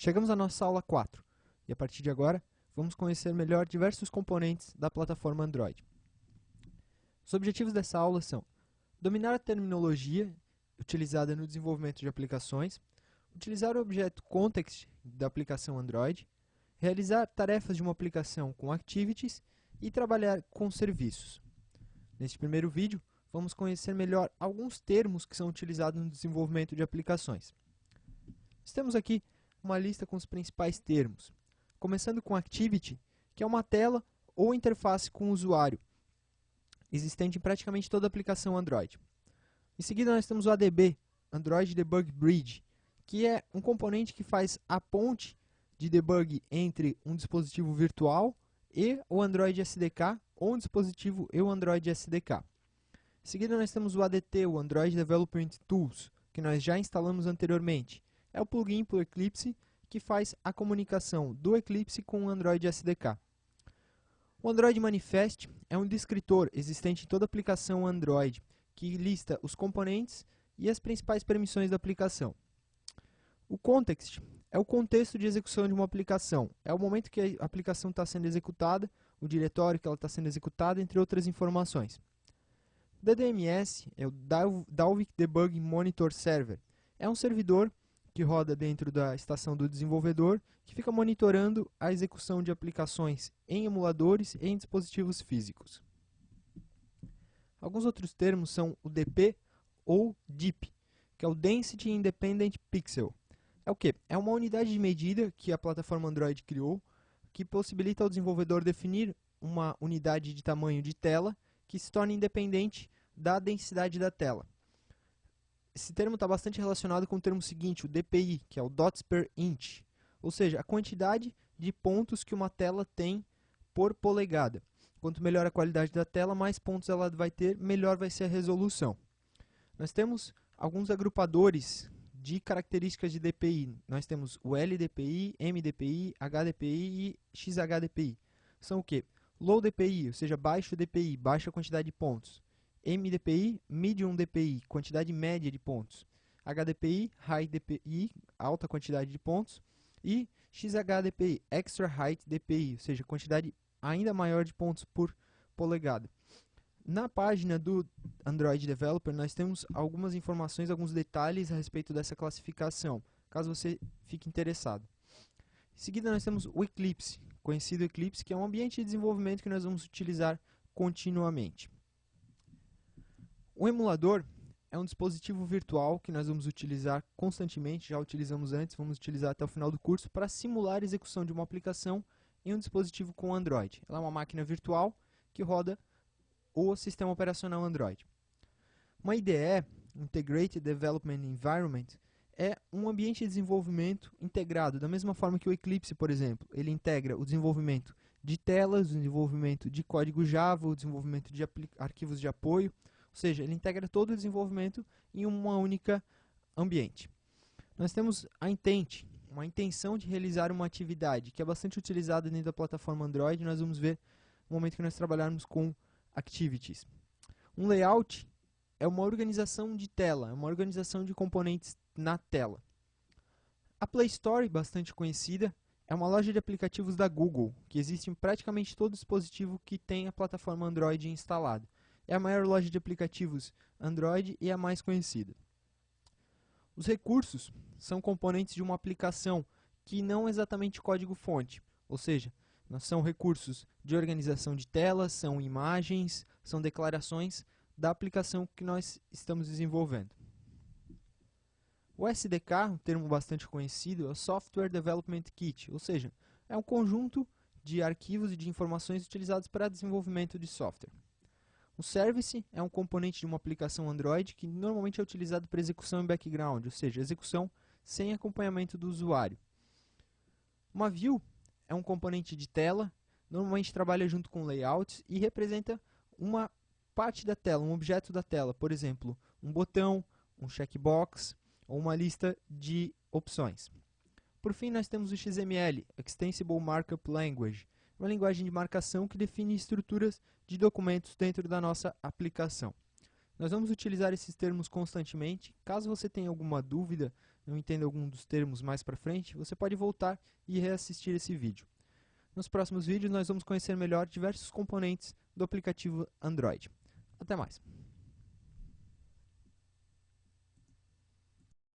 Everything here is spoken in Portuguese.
Chegamos à nossa aula 4 e a partir de agora vamos conhecer melhor diversos componentes da plataforma Android. Os objetivos dessa aula são dominar a terminologia utilizada no desenvolvimento de aplicações, utilizar o objeto context da aplicação Android, realizar tarefas de uma aplicação com activities e trabalhar com serviços. Neste primeiro vídeo, vamos conhecer melhor alguns termos que são utilizados no desenvolvimento de aplicações. Temos aqui uma lista com os principais termos, começando com Activity, que é uma tela ou interface com o usuário, existente em praticamente toda aplicação Android. Em seguida nós temos o ADB, Android Debug Bridge, que é um componente que faz a ponte de debug entre um dispositivo virtual e o Android SDK, ou um dispositivo e o Android SDK. Em seguida nós temos o ADT, o Android Development Tools, que nós já instalamos anteriormente. É o plugin para o Eclipse que faz a comunicação do Eclipse com o Android SDK. O Android Manifest é um descritor existente em toda aplicação Android, que lista os componentes e as principais permissões da aplicação. O Context é o contexto de execução de uma aplicação. É o momento que a aplicação está sendo executada, o diretório que ela está sendo executada, entre outras informações. O DDMS é o Dalvik Debug Monitor Server. É um servidor que roda dentro da estação do desenvolvedor, que fica monitorando a execução de aplicações em emuladores e em dispositivos físicos. Alguns outros termos são o DP ou DIP, que é o Density Independent Pixel. É o quê? É uma unidade de medida que a plataforma Android criou, que possibilita ao desenvolvedor definir uma unidade de tamanho de tela que se torna independente da densidade da tela. Esse termo está bastante relacionado com o termo seguinte, o DPI, que é o Dots per Inch, ou seja, a quantidade de pontos que uma tela tem por polegada. Quanto melhor a qualidade da tela, mais pontos ela vai ter, melhor vai ser a resolução. Nós temos alguns agrupadores de características de DPI. Nós temos o LDPI, MDPI, HDPI e XHDPI. São o quê? Low DPI, ou seja, baixo DPI, baixa quantidade de pontos. MDPI, Medium DPI, quantidade média de pontos. HDPI, High DPI, alta quantidade de pontos. E XHDPI, Extra High DPI, ou seja, quantidade ainda maior de pontos por polegada. Na página do Android Developer, nós temos algumas informações, alguns detalhes a respeito dessa classificação, caso você fique interessado. Em seguida, nós temos o Eclipse, conhecido Eclipse, que é um ambiente de desenvolvimento que nós vamos utilizar continuamente. O emulador é um dispositivo virtual que nós vamos utilizar constantemente, já utilizamos antes, vamos utilizar até o final do curso, para simular a execução de uma aplicação em um dispositivo com Android. Ela é uma máquina virtual que roda o sistema operacional Android. Uma IDE, Integrated Development Environment, é um ambiente de desenvolvimento integrado, da mesma forma que o Eclipse, por exemplo. Ele integra o desenvolvimento de telas, o desenvolvimento de código Java, o desenvolvimento de arquivos de apoio, ou seja, ele integra todo o desenvolvimento em uma única ambiente. Nós temos a Intent, uma intenção de realizar uma atividade, que é bastante utilizada dentro da plataforma Android, nós vamos ver no momento que nós trabalharmos com Activities. Um layout é uma organização de tela, é uma organização de componentes na tela. A Play Store, bastante conhecida, é uma loja de aplicativos da Google, que existe em praticamente todo dispositivo que tem a plataforma Android instalada. É a maior loja de aplicativos Android e a mais conhecida. Os recursos são componentes de uma aplicação que não é exatamente código-fonte, ou seja, são recursos de organização de telas, são imagens, são declarações da aplicação que nós estamos desenvolvendo. O SDK, um termo bastante conhecido, é o Software Development Kit, ou seja, é um conjunto de arquivos e de informações utilizados para desenvolvimento de software. O Service é um componente de uma aplicação Android que normalmente é utilizado para execução em background, ou seja, execução sem acompanhamento do usuário. Uma View é um componente de tela, normalmente trabalha junto com layouts e representa uma parte da tela, um objeto da tela, por exemplo, um botão, um checkbox ou uma lista de opções. Por fim, nós temos o XML, Extensible Markup Language, uma linguagem de marcação que define estruturas de documentos dentro da nossa aplicação. Nós vamos utilizar esses termos constantemente. Caso você tenha alguma dúvida não entende algum dos termos mais para frente, você pode voltar e reassistir esse vídeo. Nos próximos vídeos nós vamos conhecer melhor diversos componentes do aplicativo Android. Até mais!